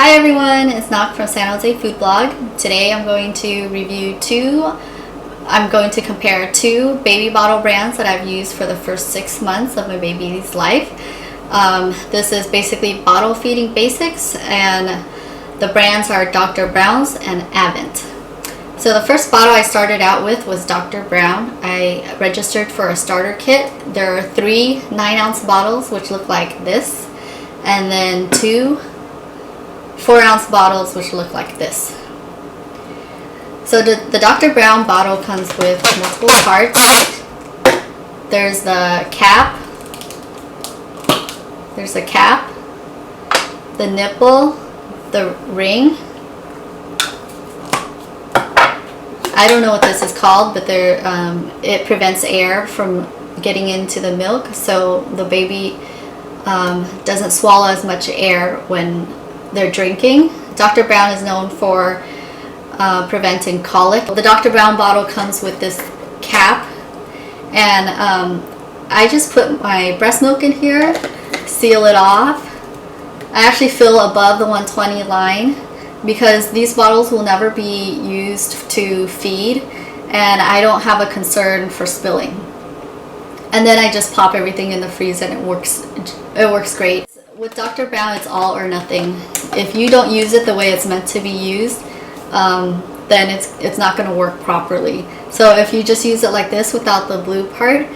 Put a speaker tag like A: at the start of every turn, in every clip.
A: Hi everyone, it's Knock from San Jose Food Blog. Today I'm going to compare two baby bottle brands that I've used for the first 6 months of my baby's life. This is basically bottle feeding basics, and the brands are Dr. Brown's and Avent. So the first bottle I started out with was Dr. Brown. I registered for a starter kit. There are 3 9-ounce bottles which look like this, and then 2 4-ounce bottles which look like this. So the Dr. Brown bottle comes with multiple parts. There's the cap, the nipple, the ring. I don't know what this is called, but it prevents air from getting into the milk, so the baby doesn't swallow as much air when they're drinking. Dr. Brown is known for preventing colic. The Dr. Brown bottle comes with this cap, and I just put my breast milk in here, seal it off. I actually fill above the 120 line because these bottles will never be used to feed, and I don't have a concern for spilling. And then I just pop everything in the freezer, and it works great. With Dr. Brown, it's all or nothing. If you don't use it the way it's meant to be used, then it's not going to work properly. So if you just use it like this without the blue part,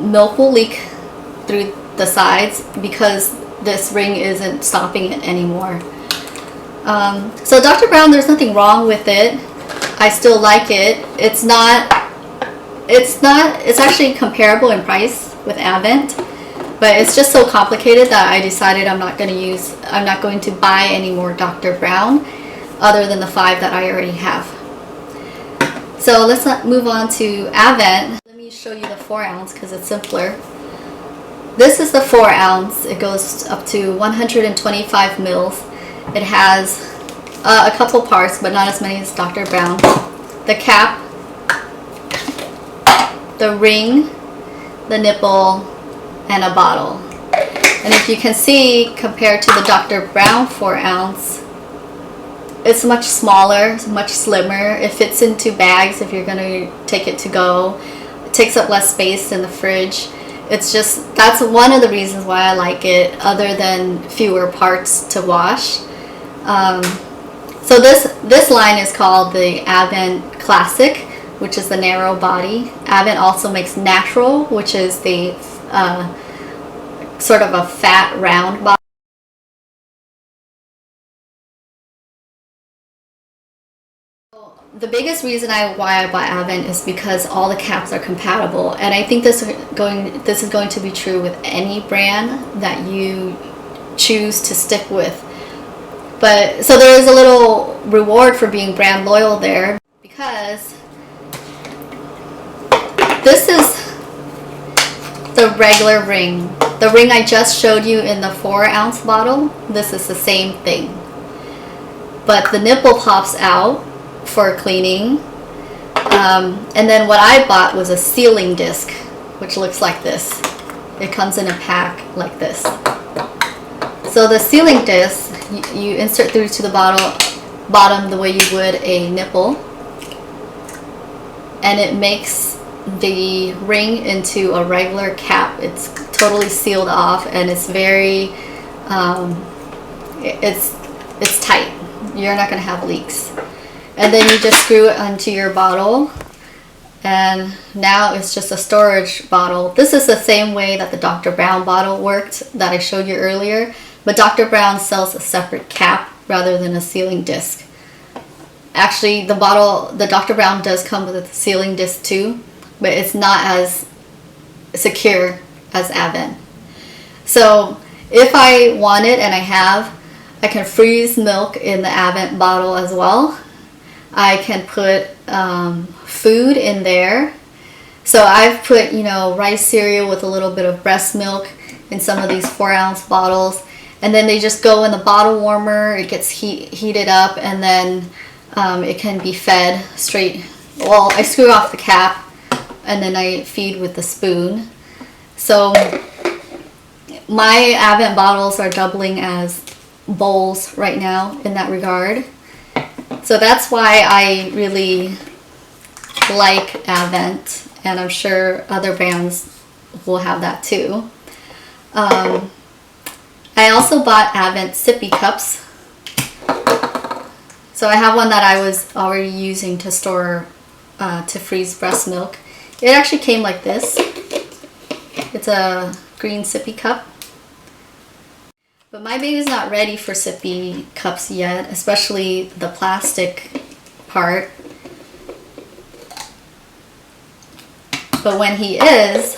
A: milk will leak through the sides because this ring isn't stopping it anymore. So Dr. Brown, there's nothing wrong with it. I still like it. It's actually comparable in price with Avent, but it's just so complicated that I decided I'm not going to buy any more Dr. Brown other than the 5 that I already have. So let's move on to Avent. Let me show you the 4-ounce because it's simpler. This is the 4-ounce. It goes up to 125 mils. It has a couple parts, but not as many as Dr. Brown. The cap, the ring, the nipple, and a bottle. And if you can see, compared to the Dr. Brown 4-ounce, it's much smaller, much slimmer. It fits into bags if you're going to take it to go. It takes up less space in the fridge. That's one of the reasons why I like it, other than fewer parts to wash. So this line is called the Avent Classic, which is the narrow body. Avent also makes Natural, which is the sort of a fat round bottle. The biggest reason why I bought Avent is because all the caps are compatible, and I think this is going to be true with any brand that you choose to stick with. But so there is a little reward for being brand loyal there, because this is the regular ring. The ring I just showed you in the 4-ounce bottle, this is the same thing. But the nipple pops out for cleaning. And then what I bought was a sealing disc, which looks like this. It comes in a pack like this. So the sealing disc, you insert through to the bottom the way you would a nipple, and it makes the ring into a regular cap. It's totally sealed off, and it's very it's tight. You're not going to have leaks. And then you just screw it onto your bottle, and now it's just a storage bottle. This is the same way that the Dr. Brown bottle worked that I showed you earlier, but Dr. Brown sells a separate cap rather than a sealing disc. Actually, the Dr. Brown does come with a sealing disc too, but it's not as secure as Avent. So if I want it, and I can freeze milk in the Avent bottle as well. I can put food in there. So I've put, rice cereal with a little bit of breast milk in some of these 4-ounce bottles, and then they just go in the bottle warmer. It gets heated up, and then it can be fed straight. Well, I screw off the cap, and then I feed with the spoon. So my Avent bottles are doubling as bowls right now in that regard. So that's why I really like Avent, and I'm sure other brands will have that too. I also bought Avent Sippy Cups. So I have one that I was already using to store, to freeze breast milk. It actually came like this. It's a green sippy cup. But my baby's not ready for sippy cups yet, especially the plastic part. But when he is,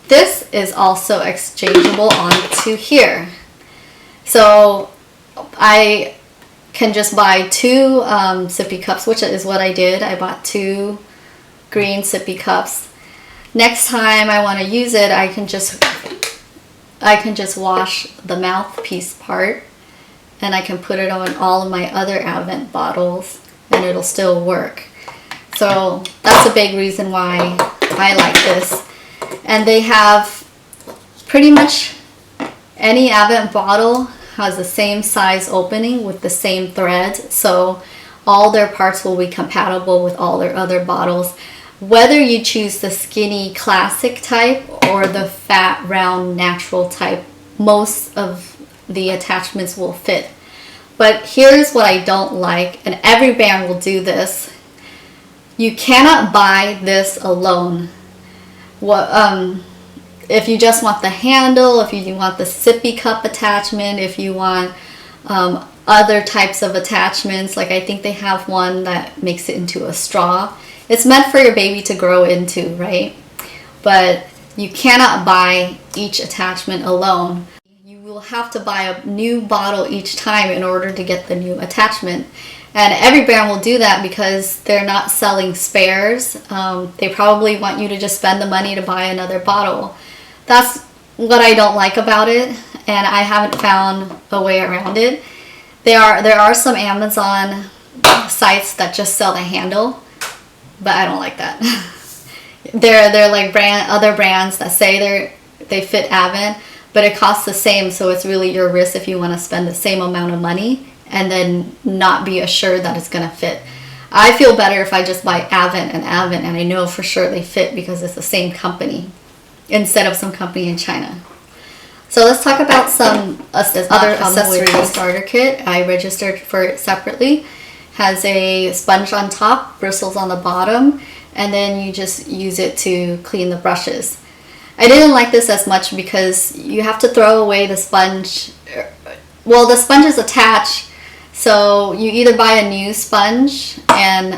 A: this is also exchangeable onto here. So I can just buy two sippy cups, which is what I did. I bought two green sippy cups. Next time I want to use it, I can just wash the mouthpiece part, and I can put it on all of my other Avent bottles, and it'll still work. So that's a big reason why I like this. And they have pretty much any Avent bottle has the same size opening with the same thread, so all their parts will be compatible with all their other bottles. Whether you choose the skinny classic type or the fat round natural type, most of the attachments will fit. But here's what I don't like, and every brand will do this. You cannot buy this alone. If you just want the handle, if you want the sippy cup attachment, if you want other types of attachments, like I think they have one that makes it into a straw. It's meant for your baby to grow into, right? But you cannot buy each attachment alone. You will have to buy a new bottle each time in order to get the new attachment. And every brand will do that because they're not selling spares. They probably want you to just spend the money to buy another bottle. That's what I don't like about it, and I haven't found a way around it. There are some Amazon sites that just sell the handle, but I don't like that. They're like other brands that say they fit Avent, but it costs the same, so it's really your risk if you want to spend the same amount of money and then not be assured that it's going to fit. I feel better if I just buy Avent, and I know for sure they fit because it's the same company instead of some company in China. So let's talk about some other accessories. The starter kit, I registered for it separately. Has a sponge on top, bristles on the bottom, and then you just use it to clean the brushes. I didn't like this as much because you have to throw away the sponge. Well, the sponge is attached, so you either buy a new sponge and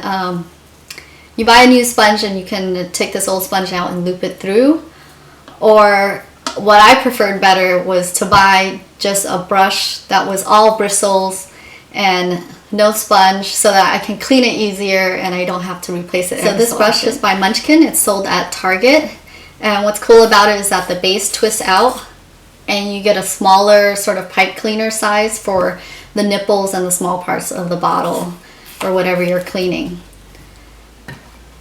A: you can take this old sponge out and loop it through. Or what I preferred better was to buy just a brush that was all bristles and no sponge, so that I can clean it easier and I don't have to replace it. So this brush is by Munchkin. It's sold at Target. And what's cool about it is that the base twists out and you get a smaller sort of pipe cleaner size for the nipples and the small parts of the bottle or whatever you're cleaning.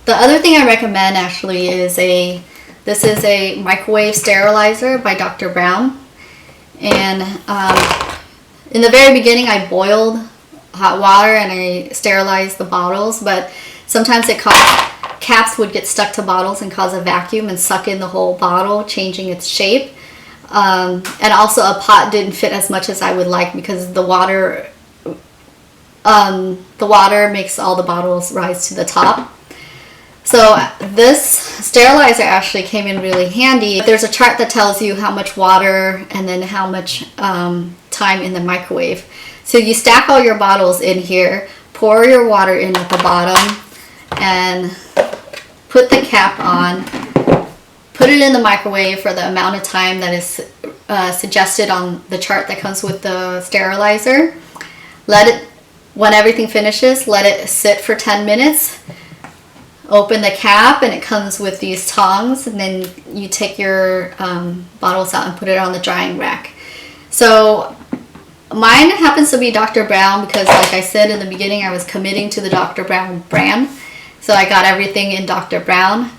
A: The other thing I recommend actually is this is a microwave sterilizer by Dr. Brown. And in the very beginning I boiled hot water and I sterilized the bottles, but sometimes caps would get stuck to bottles and cause a vacuum and suck in the whole bottle, changing its shape. And also a pot didn't fit as much as I would like because the water makes all the bottles rise to the top. So this sterilizer actually came in really handy. There's a chart that tells you how much water and then how much time in the microwave. So you stack all your bottles in here, pour your water in at the bottom, and put the cap on. Put it in the microwave for the amount of time that is suggested on the chart that comes with the sterilizer. When everything finishes, let it sit for 10 minutes. Open the cap, and it comes with these tongs, and then you take your bottles out and put it on the drying rack. So mine happens to be Dr. Brown because, like I said in the beginning, I was committing to the Dr. Brown brand. So I got everything in Dr. Brown.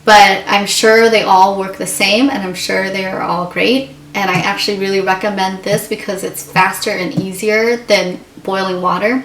A: But I'm sure they all work the same, and I'm sure they're all great. and I actually really recommend this because it's faster and easier than boiling water.